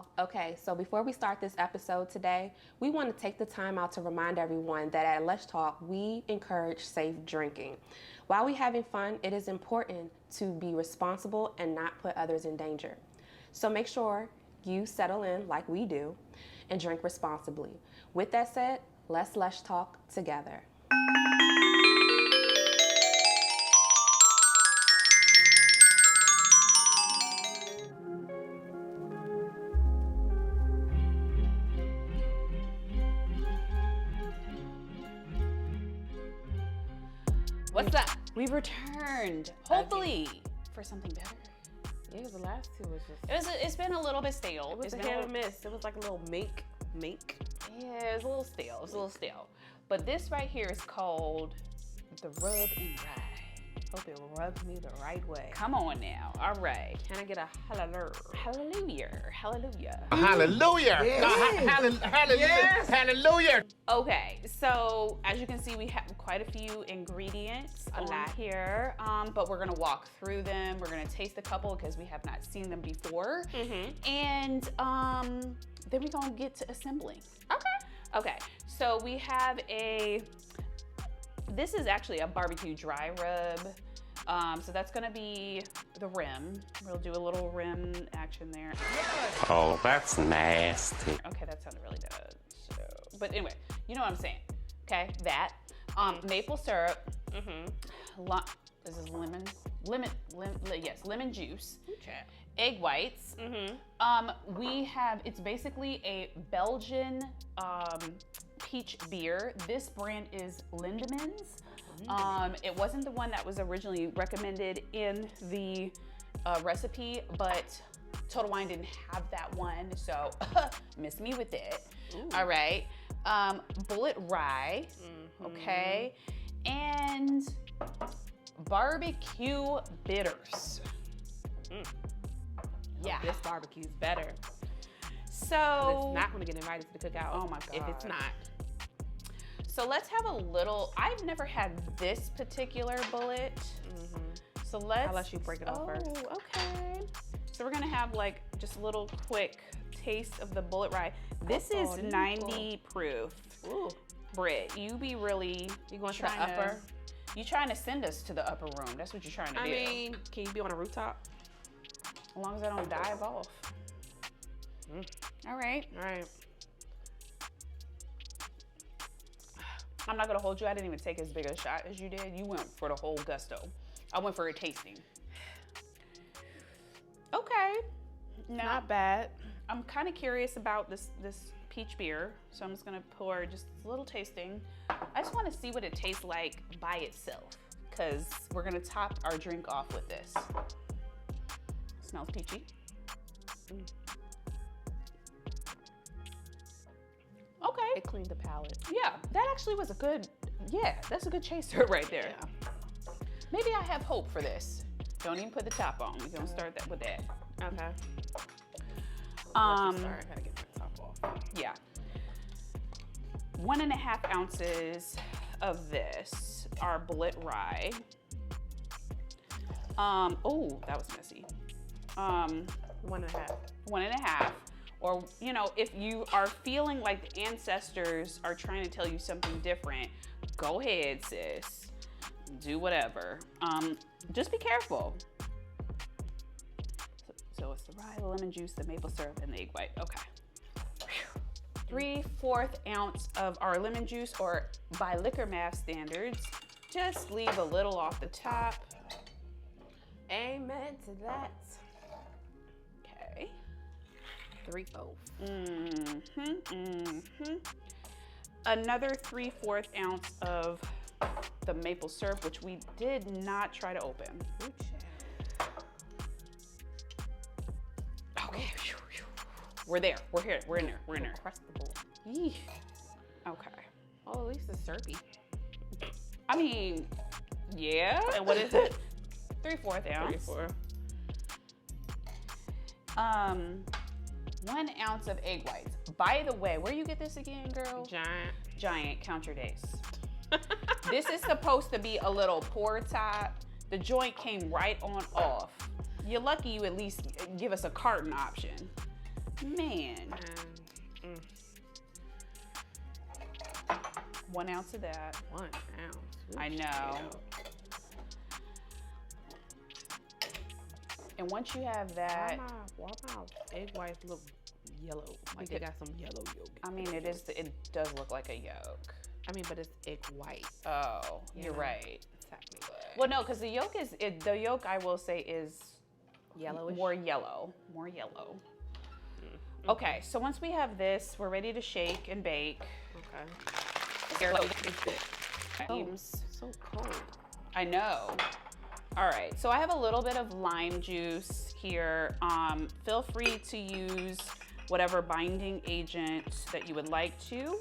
y'all. Okay, so before we start this episode today, we want to take the time out to remind everyone that at Let's Talk, we encourage safe drinking. While we're having fun, it is important to be responsible and not put others in danger. So make sure you settle in like we do and drink responsibly. With that said, let's talk together. What's up? We returned, hopefully, for something better. Yeah, the last two was just... It's been a little bit stale. It was a hit or miss. It was like a little mink. Yeah, it was a little stale. But this right here is called the Rub and Rye. Hope it rubs me the right way. Come on now. All right. Can I get a hallelujah? Hallelujah. Hallelujah. Hallelujah. Yes. Hallelujah. Yes. Hallelujah. Okay, so as you can see, we have quite a few ingredients on here, but we're gonna walk through them. We're gonna taste a couple because we have not seen them before. And then we're gonna get to assembling. Okay, so we have this is actually a barbecue dry rub. So that's gonna be the rim. We'll do a little rim action there. Oh, that's nasty. Okay, that sounded really good. So, but anyway, you know what I'm saying. Okay, that. Maple syrup. This is lemon juice. Okay. Egg whites. It's basically a Belgian peach beer. This brand is Lindeman's. It wasn't the one that was originally recommended in the recipe, but Total Wine didn't have that one, so miss me with it. All right. Bulleit Rye, okay, and BBQ Bitters. Yeah, this barbecue's better. So it's not going to get invited to the cookout. Oh my god! If it's not. So let's have a little. I've never had this particular Bulleit. So let's. I'll let you break it off first. Oh, okay. So we're gonna have like just a little quick taste of the Bulleit Rye. This is 90 proof. Ooh. Britt, you be really. You going to the upper? You trying to send us to the upper room? That's what you're trying to do. I mean, can you be on a rooftop? As long as I don't dive off. All right. All right. I'm not gonna hold you. I didn't even take as big a shot as you did. You went for the whole gusto. I went for a tasting. Okay. Not bad. I'm kind of curious about this peach beer, so I'm just gonna pour just a little tasting. I just want to see what it tastes like by itself, because we're gonna top our drink off with this. Smells peachy. Okay. It cleaned the palate. Yeah, that actually was that's a good chaser right there. Yeah. Maybe I have hope for this. Don't even put the top on. We're gonna start that with that. Okay. Sorry, I gotta get my top off. Yeah. 1.5 ounces of this, our Bulleit Rye. Oh, that was messy. 1.5. 1.5. Or, you know, if you are feeling like the ancestors are trying to tell you something different, go ahead, sis. Do whatever. Just be careful. So it's the rye, the lemon juice, the maple syrup, and the egg white. Okay. 3/4 ounce of our lemon juice, or by liquor math standards, just leave a little off the top. Amen to that. Okay. 3/4. Another 3/4 ounce of the maple syrup, which we did not try to open. Okay. We're there. We're here. We're in there. We're in there. Crustable. Eesh. Okay. Oh, at least it's syrupy. I mean, yeah. And what is it? 3/4 ounce. 3/4. 1 ounce of egg whites. By the way, where you get this again, girl? Giant. Count your days. This is supposed to be a little pour top. The joint came right on off. You're lucky you at least give us a carton option. Man. 1 ounce of that. 1 ounce. Ooh, I know. yeah. And once you have that, Why my egg whites look yellow? Like they got some yellow yolk. I mean, it does look like a yolk. I mean, but it's egg white. Oh, you're know? right. Exactly. Well, no, because the yolk I will say is Yellowish. more yellow. Okay, so once we have this, we're ready to shake and bake. Okay. Seems So cold. I know. All right, so I have a little bit of lime juice here. Feel free to use whatever binding agent that you would like to.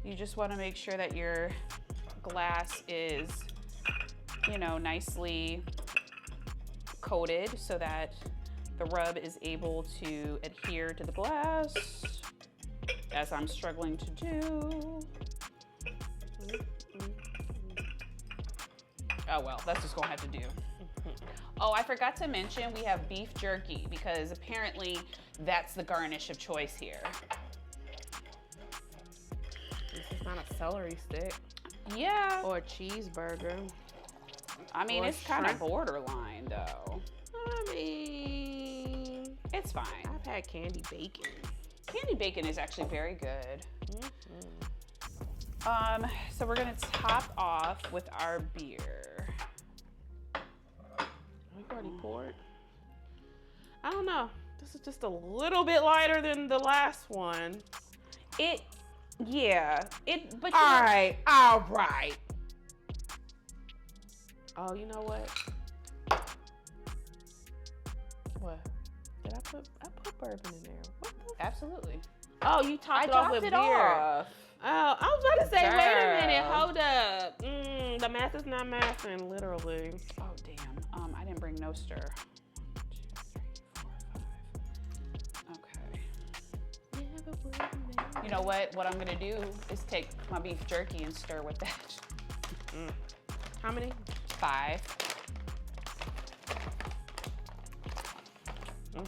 You just want to make sure that your glass is, you know, nicely coated so that the rub is able to adhere to the glass, as I'm struggling to do. Oh well, that's just gonna have to do. Oh, I forgot to mention we have beef jerky because apparently that's the garnish of choice here. This is not a celery stick Yeah. or a cheeseburger. I mean, or it's kind of shrimp. borderline though. I mean, It's fine. I've had candy bacon. Candy bacon is actually very good. So we're gonna top off with our beer. We've already poured. I don't know. This is just a little bit lighter than the last one. But All right. Oh, you know what? What? Did I put bourbon in there? What the? Absolutely. Oh, you topped I it off topped with it beer. off. Oh, I was about to say, wait a minute, Girl. hold up. The math is not mathing, literally. Oh damn. I didn't bring no stir. 1, 2, 3, 4, 5. Okay. You know what? What I'm gonna do is take my beef jerky and stir with that. How many? 5. Oh,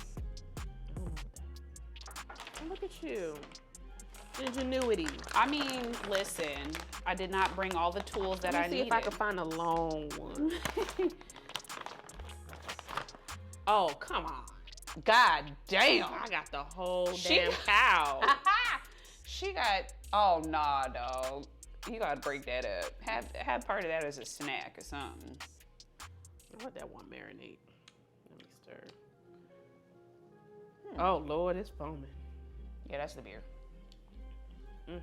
look at you. Ingenuity. I mean, listen. I did not bring all the tools that I Let me see needed. if I can find a long one. Oh, come on. God damn. I got the whole She- damn cow. She got. Oh nah, dog. You gotta break that up. Have part of that as a snack or something. I'll let that one marinate. Let me stir. Oh, Lord, it's foaming. Yeah, that's the beer. Okay.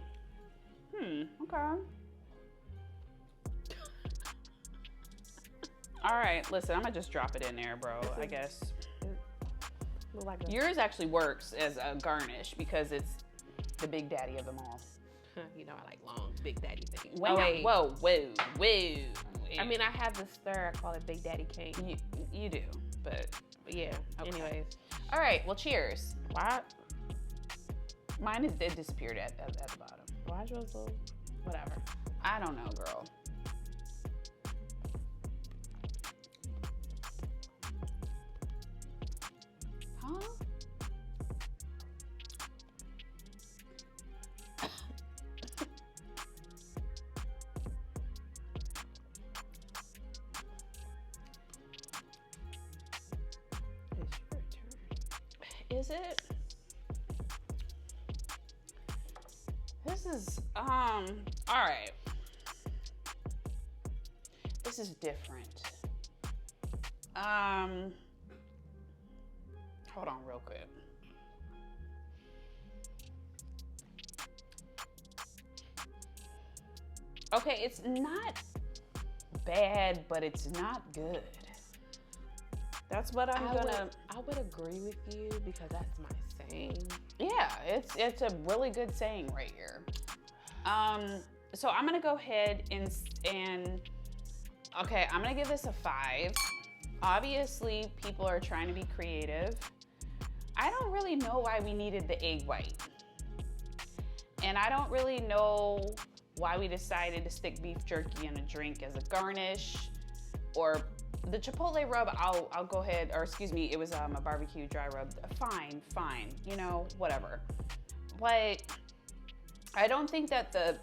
All right, listen, I'm gonna just drop it in there, bro, I guess. Look like a, Yours actually works as a garnish because it's the big daddy of them all. you know, I like long, big daddy things. Whoa, whoa. I mean, I have the stir. I call it Big Daddy Cake. You do, but But yeah, Okay. anyways. all right. Well, cheers. Why? Mine it disappeared at the bottom. Why's yours so? Whatever. I don't know, girl. Huh? It's your turn. Is it? This is all right. This is different. Hold on real quick. Okay, it's not bad, but it's not good. That's what I would agree with you because that's my saying. Yeah, it's a really good saying right here. So I'm gonna go ahead and okay, I'm gonna give this a 5. Obviously, people are trying to be creative. I don't really know why we needed the egg white. And I don't really know why we decided to stick beef jerky in a drink as a garnish or The Chipotle rub, I'll go ahead, or excuse me, it was a barbecue dry rub. Fine, you know, whatever. But I don't think that the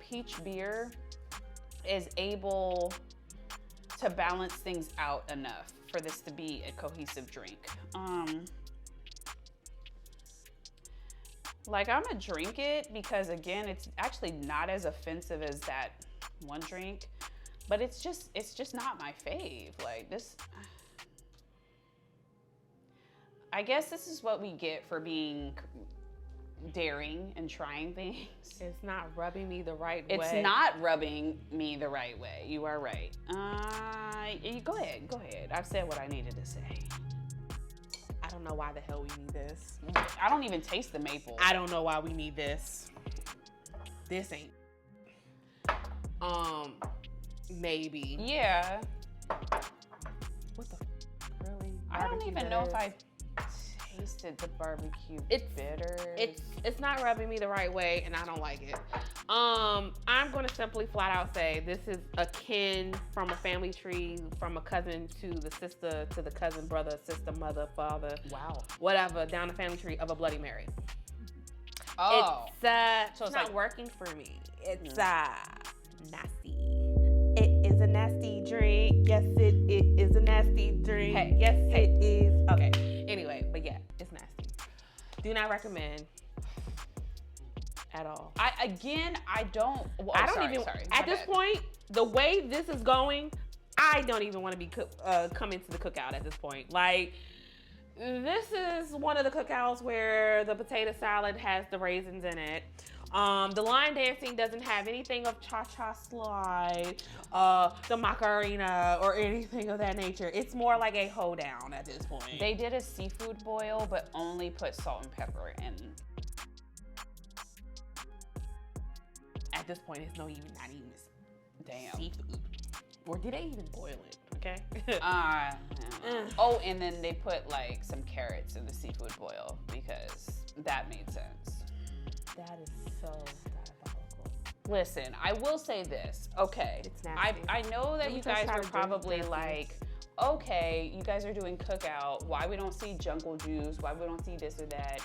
peach beer is able to balance things out enough for this to be a cohesive drink. Like, I'm gonna drink it because, again, it's actually not as offensive as that one drink, but it's just not my fave. Like, this, I guess this is what we get for being daring and trying things. It's not rubbing me the right way. It's not rubbing me the right way. You are right. Go ahead. I've said what I needed to say. I don't know why the hell we need this. I don't even taste the maple. I don't know why we need this. This ain't. Maybe. Yeah. What the really? I don't even know if I tasted the barbecue bitters. It's not rubbing me the right way, and I don't like it. I'm gonna simply flat out say this is akin from a family tree, from a cousin to the sister to the cousin, brother, sister, mother, father. Wow. Whatever, down the family tree of a Bloody Mary. Oh. It's it's not like working for me. It's nasty. It is a nasty drink. Yes, it is a nasty drink. Hey, yes, it is. Okay. Anyway, but yeah, it's nasty. Do not recommend at all. I don't. Well, I don't sorry, even. Sorry, at this point, the way this is going, I don't even want to be come into the cookout at this point. Like, this is one of the cookouts where the potato salad has the raisins in it. The line dancing doesn't have anything of cha-cha slide, the Macarena, or anything of that nature. It's more like a hoedown at this point. They did a seafood boil, but only put salt and pepper in. At this point, it's not even Damn. seafood. Or did they even boil it? Okay. Oh, and then they put like some carrots in the seafood boil because that made sense. That is so diabolical. Listen, I will say this. Okay, It's nasty. I know that Let me you just guys try were to drink probably nasty. like, okay, you guys are doing cookout. Why we don't see jungle juice? Why we don't see this or that?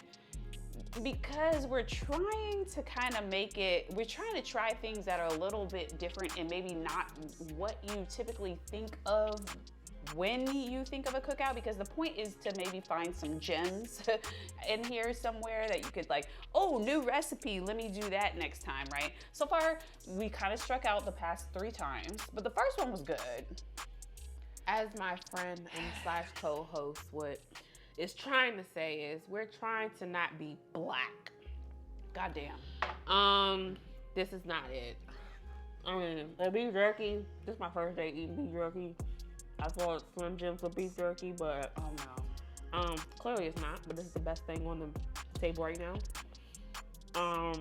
Because we're trying to kind of make it, we're trying to try things that are a little bit different and maybe not what you typically think of when you think of a cookout, because the point is to maybe find some gems in here somewhere that you could like, oh, new recipe, let me do that next time, right? So far, we kind of struck out the past 3 times, but the first one was good. As my friend and / co-host is trying to say is, we're trying to not be black. Goddamn. This is not it. The beef jerky, this is my first day eating beef jerky. I thought Slim Jims with beef jerky, but Oh no. Clearly it's not, but this is the best thing on the table right now. I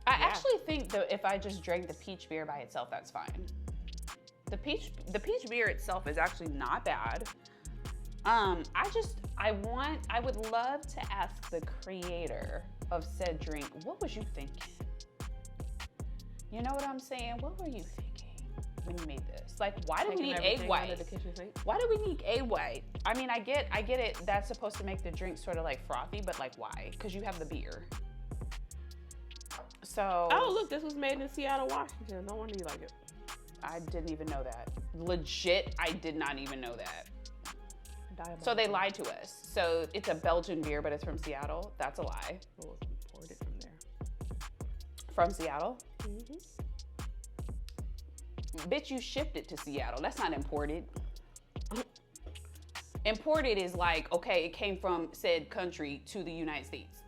actually think that if I just drank the peach beer by itself, that's fine. The peach beer itself is actually not bad. I would love to ask the creator of said drink, what was you thinking? You know what I'm saying? What were you thinking when you made this? Like, why do we need egg white? The kitchen sink. Why do we need egg white? I mean, I get it. That's supposed to make the drink sort of like frothy, but like, why? Because you have the beer. So. Oh, look, this was made in Seattle, Washington. No wonder you like it. I didn't even know that. Legit, I did not even know that. Diabolical. So they lied to us. So it's a Belgian beer, but it's from Seattle. That's a lie. It was imported from there. From Seattle? Mm-hmm. Bitch, you shipped it to Seattle. That's not imported. Imported is like, okay, it came from said country to the United States.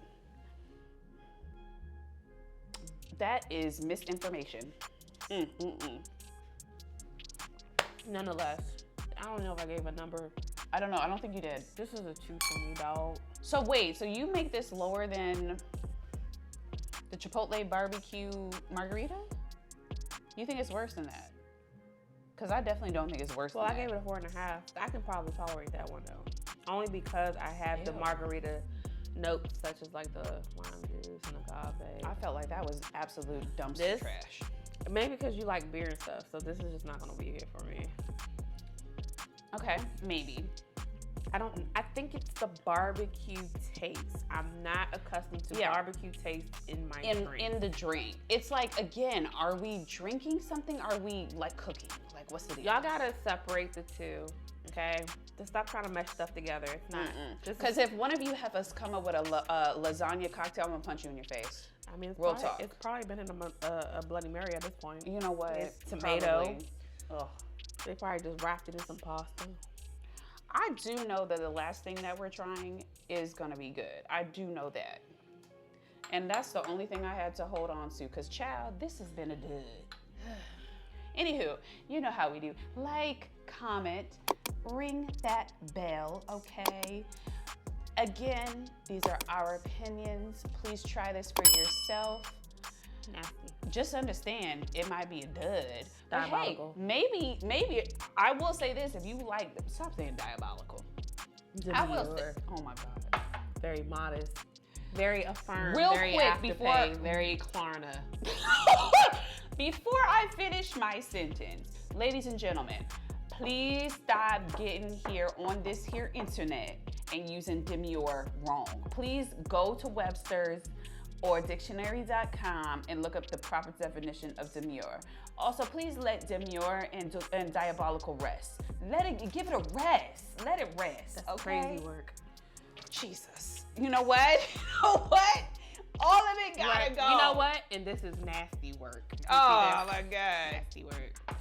That is misinformation. Nonetheless, I don't know if I gave a number. I don't know. I don't think you did. This is a 2 for me, dog. So wait, so you make this lower than the Chipotle barbecue margarita? You think it's worse than that? Because I definitely don't think it's worse Well, than I that. gave it a 4.5. I can probably tolerate that one though. Only because I have the Ew. margarita notes such as like the lime juice and agave. I felt like that was absolute dumpster This- trash. Maybe because you like beer and stuff, so this is just not gonna be it for me. Okay, maybe. I think it's the barbecue taste. I'm not accustomed to barbecue taste in my drink. In the drink. It's like, again, are we drinking something? Are we like cooking? Like, what's the deal? Y'all gotta separate the two, okay? Just stop trying to mesh stuff together. It's not. Because if one of you have us come up with a lasagna cocktail, I'm gonna punch you in your face. I mean, Real talk. It's probably been in a Bloody Mary at this point. You know what? It's tomato. Probably. Ugh. They probably just wrapped it in some pasta. I do know that the last thing that we're trying is gonna be good. I do know that. And that's the only thing I had to hold on to, because child, this has been a dud. Anywho, you know how we do. Like, comment, ring that bell, okay? Again, these are our opinions. Please try this for yourself. Nasty. Just understand, it might be a dud. But hey, Diabolical. maybe, I will say this, if you like, stop saying diabolical. I will say, oh my God. Very modest. Very affirmed. Real very quick, Afterpay, very Klarna. Before I finish my sentence, ladies and gentlemen, please stop getting here on this here internet and using demure wrong. Please go to Webster's or dictionary.com and look up the proper definition of demure. Also, please let demure and diabolical rest. Give it a rest. Let it rest. That's okay? crazy work. Jesus. You know what? You know what? All of it gotta go. You know what? And this is nasty work. Oh my God. Nasty work.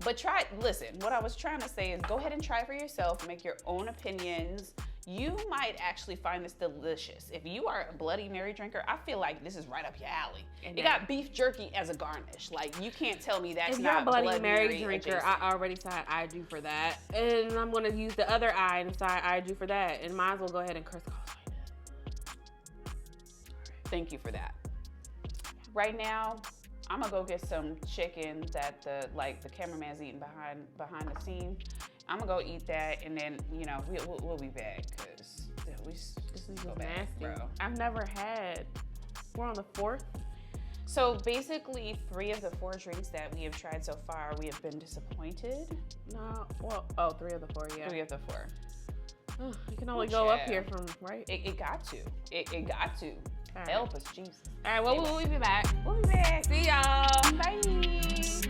But listen, what I was trying to say is go ahead and try it for yourself, make your own opinions. You might actually find this delicious. If you are a Bloody Mary drinker, I feel like this is right up your alley. And it got beef jerky as a garnish. Like, you can't tell me that's if you're not a Bloody Mary drinker. drinker, I already said I do for that. And I'm gonna use the other eye and decide I do for that. And might as well go ahead and curse God. Thank you for that. Right now, I'm gonna go get some chicken that the cameraman's eating behind the scene. I'm gonna go eat that, and then we'll be back, because this is so bad, bro. I've never had. We're on the 4th. So basically, 3 of the 4 drinks that we have tried so far, we have been disappointed. No, well, 3 of the 4, yeah. 3 of the 4. Oh, you can only go up here from, right? It got to. It got to. Right. Help us, Jesus. All right, well, Anyway. we'll be back. We'll be back. See y'all. Bye.